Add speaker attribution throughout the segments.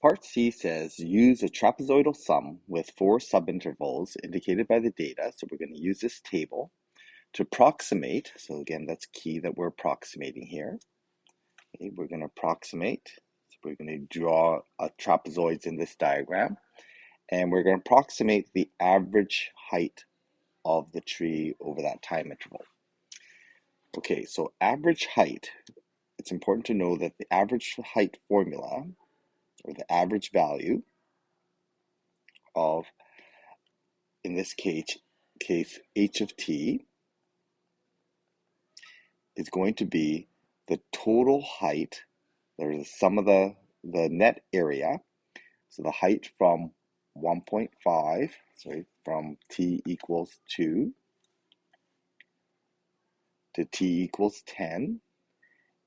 Speaker 1: Part C says use a trapezoidal sum with 4 subintervals indicated by the data. So we're going to use this table to approximate. So again, that's key that we're approximating here. Okay, we're going to approximate. So we're going to draw a trapezoids in this diagram, and we're going to approximate the average height of the tree over that time interval. Okay, so average height, it's important to know that the average height formula, or the average value of, in this case h of t, is going to be the total height, or the sum of the net area, so the height from 1.5, from t equals 2 to t equals 10,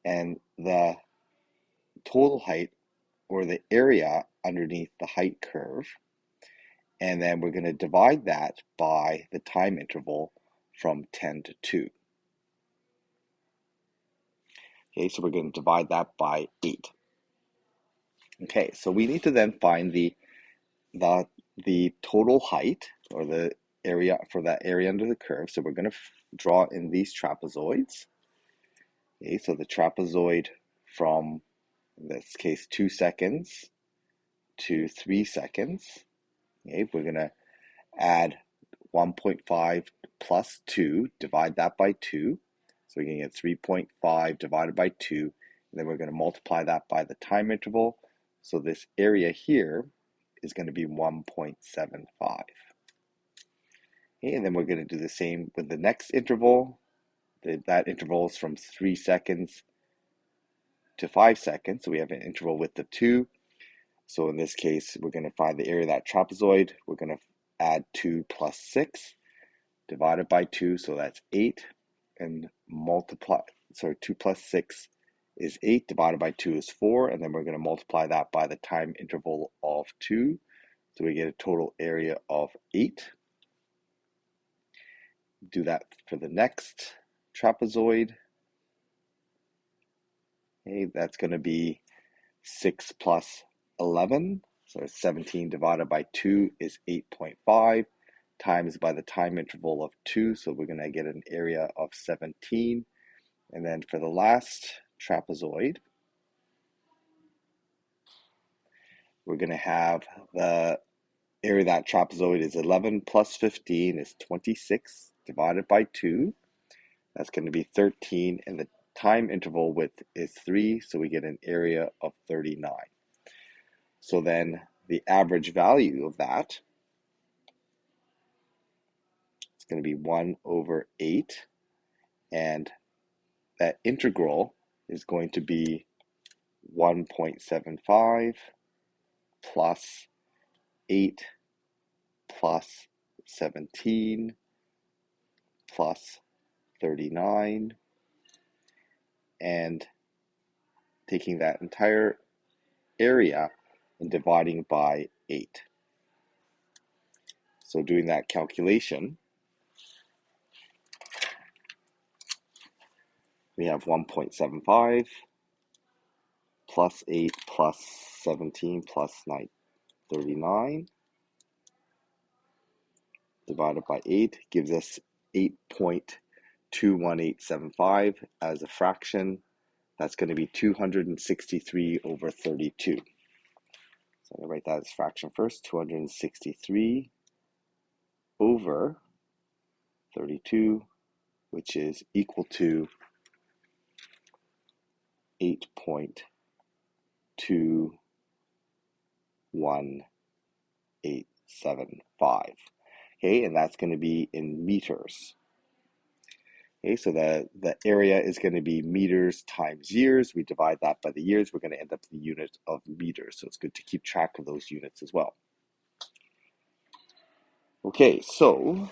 Speaker 1: and the total height, or the area underneath the height curve, and then we're going to divide that by the time interval from 10 to 2. Okay, so we're going to divide that by 8. Okay, so we need to then find the total height, or the area for that area under the curve. So we're going to draw in these trapezoids. Okay, so the trapezoid from, in this case, 2 seconds to 3 seconds. Okay, we're going to add 1.5 plus 2, divide that by 2. So we're going to get 3.5 divided by 2, and then we're going to multiply that by the time interval. So this area here is going to be 1.75. Okay, and then we're going to do the same with the next interval. That interval is from 3 seconds to 5 seconds. So we have an interval width of 2. So in this case, we're going to find the area of that trapezoid. We're going to add 2 plus 6 divided by 2, so that's 8, and multiply, 2 plus 6 is 8, divided by 2 is 4, and then we're going to multiply that by the time interval of 2, so we get a total area of 8. Do that for the next trapezoid. Okay, that's going to be 6 plus 11, so 17 divided by 2 is 8.5, times by the time interval of 2, so we're going to get an area of 17. And then for the last trapezoid, we're going to have the area of that trapezoid is 11 plus 15 is 26, divided by 2. That's going to be 13, and the time interval width is 3, so we get an area of 39. So then the average value of that is going to be 1 over 8, and that integral is going to be 1.75 plus 8 plus 17 plus 39, and taking that entire area and dividing by 8. So doing that calculation, we have 1.75 plus 8 plus 17 plus 39 divided by 8 gives us 8.21875 as a fraction. That's going to be 263 over 32. So I'm going to write that as fraction first, 263 over 32, which is equal to 8.21875. Okay, and that's going to be in meters. Okay, so the area is going to be meters times years. We divide that by the years. We're going to end up with the unit of meters. So it's good to keep track of those units as well. Okay, so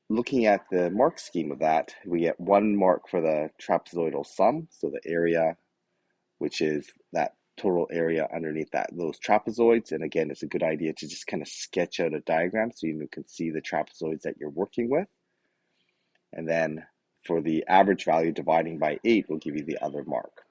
Speaker 1: looking at the mark scheme of that, we get 1 mark for the trapezoidal sum. So the area, which is that total area underneath those trapezoids. And again, it's a good idea to just kind of sketch out a diagram so you can see the trapezoids that you're working with. And then for the average value, dividing by 8 will give you the other mark.